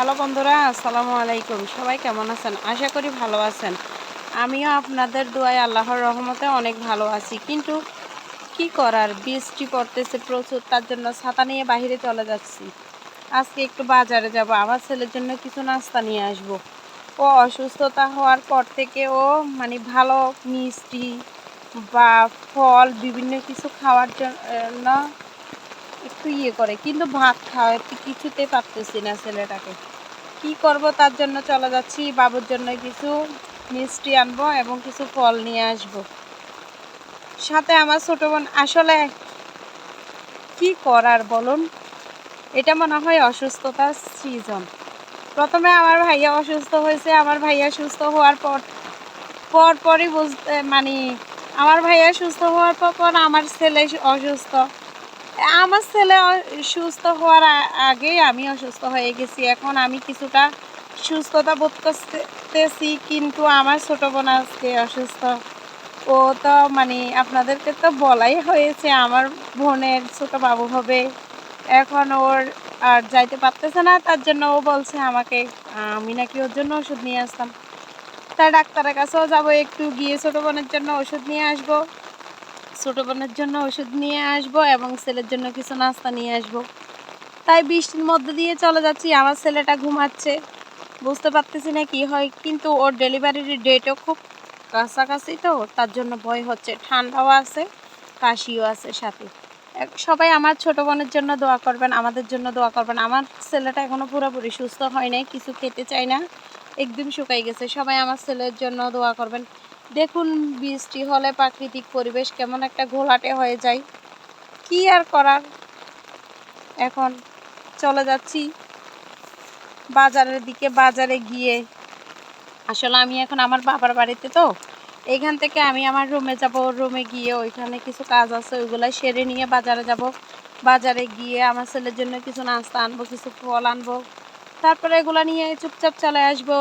Hello বন্ধুরা, আসসালামু আলাইকুম। সবাই কেমন আছেন? আশা করি ভালো আছেন। আমিও আপনাদের দোয়ায় আল্লাহর রহমতে অনেক ভালো আছি। কিন্তু কি করার, বৃষ্টি পড়তেছে প্রচুর, তার জন্য ছাতা নিয়ে বাইরে চলে যাচ্ছি। আজকে একটু বাজারে যাব, আমার ছেলের জন্য কিছু নাস্তা নিয়ে আসব। ও অসুস্থতা হওয়ার পর থেকে ও ভালো মিষ্টি বা ফল বিভিন্ন কিছু খাওয়ার জন্য একটু করে, কিন্তু ভাত খাওয়াতে কিছুতে পারতেছি না ছেলেটাকে। কি করব, তার জন্য চলে যাচ্ছি বাবুর জন্য কিছু মিষ্টি আনবো এবং কিছু ফল নিয়ে আসব। সাথে আমার ছোট বোন। আসলে কি করার বলুন, এটা মনে হয় অসুস্থতার সিজন। প্রথমে আমার ভাইয়া অসুস্থ হয়েছে, আমার ভাইয়া সুস্থ হওয়ার পরই বুঝতে আমার ভাইয়া সুস্থ হওয়ার পর আমার ছেলে অসুস্থ। আমার ছেলে সুস্থ হওয়ার আগেই আমি অসুস্থ হয়ে গেছি। এখন আমি কিছুটা সুস্থতা বোধ করতেছি, কিন্তু আমার ছোট বোন আজকে অসুস্থ। ও তো আপনাদেরকে তো বলাই হয়েছে আমার বোনের ছোট বাবু হবে। এখন ওর আর যাইতে পারতেছে না, তার জন্য ও বলছে আমাকে আমি নাকি ওর জন্য ওষুধ নিয়ে আসতাম। তাই ডাক্তারের কাছেও যাব, একটু গিয়ে ছোট বোনের জন্য ওষুধ নিয়ে আসবো। ছোট বোনের জন্য ওষুধ নিয়ে আসবো এবং ছেলের জন্য কিছু নাস্তা নিয়ে আসবো। তাই বৃষ্টির মধ্যে দিয়ে চলে যাচ্ছি। আমার ছেলেটা ঘুমাচ্ছে, বুঝতে পারতেছি না কি হয়, কিন্তু ওর ডেলিভারির ডেটও খুব কাছাকাছি, তো তার জন্য ভয় হচ্ছে। ঠান্ডাও আছে, কাশিও আছে সাথে। সবাই আমার ছোট বোনের জন্য দোয়া করবেন, আমাদের জন্য দোয়া করবেন। আমার ছেলেটা এখনো পুরোপুরি সুস্থ হয় নাই, কিছু খেতে চায় না, একদম শুকাই গেছে। সবাই আমার ছেলের জন্য দোয়া করবেন। দেখুন, বৃষ্টি হলে প্রাকৃতিক পরিবেশ কেমন একটা ঘোলাটে হয়ে যায়। কি আর করার, এখন চলে যাচ্ছি বাজারের দিকে। বাজারে গিয়ে আসলে আমি এখন আমার বাবার বাড়িতে, তো এইখান থেকে আমি আমার রুমে যাব। রুমে গিয়ে ওইখানে কিছু কাজ আছে, ওইগুলো সেরে নিয়ে বাজারে যাব। বাজারে গিয়ে আমার ছেলের জন্য কিছু নাস্তা আনবো, কিছু ফল আনবো, তারপরে এগুলো নিয়ে চুপচাপ চলে আসবো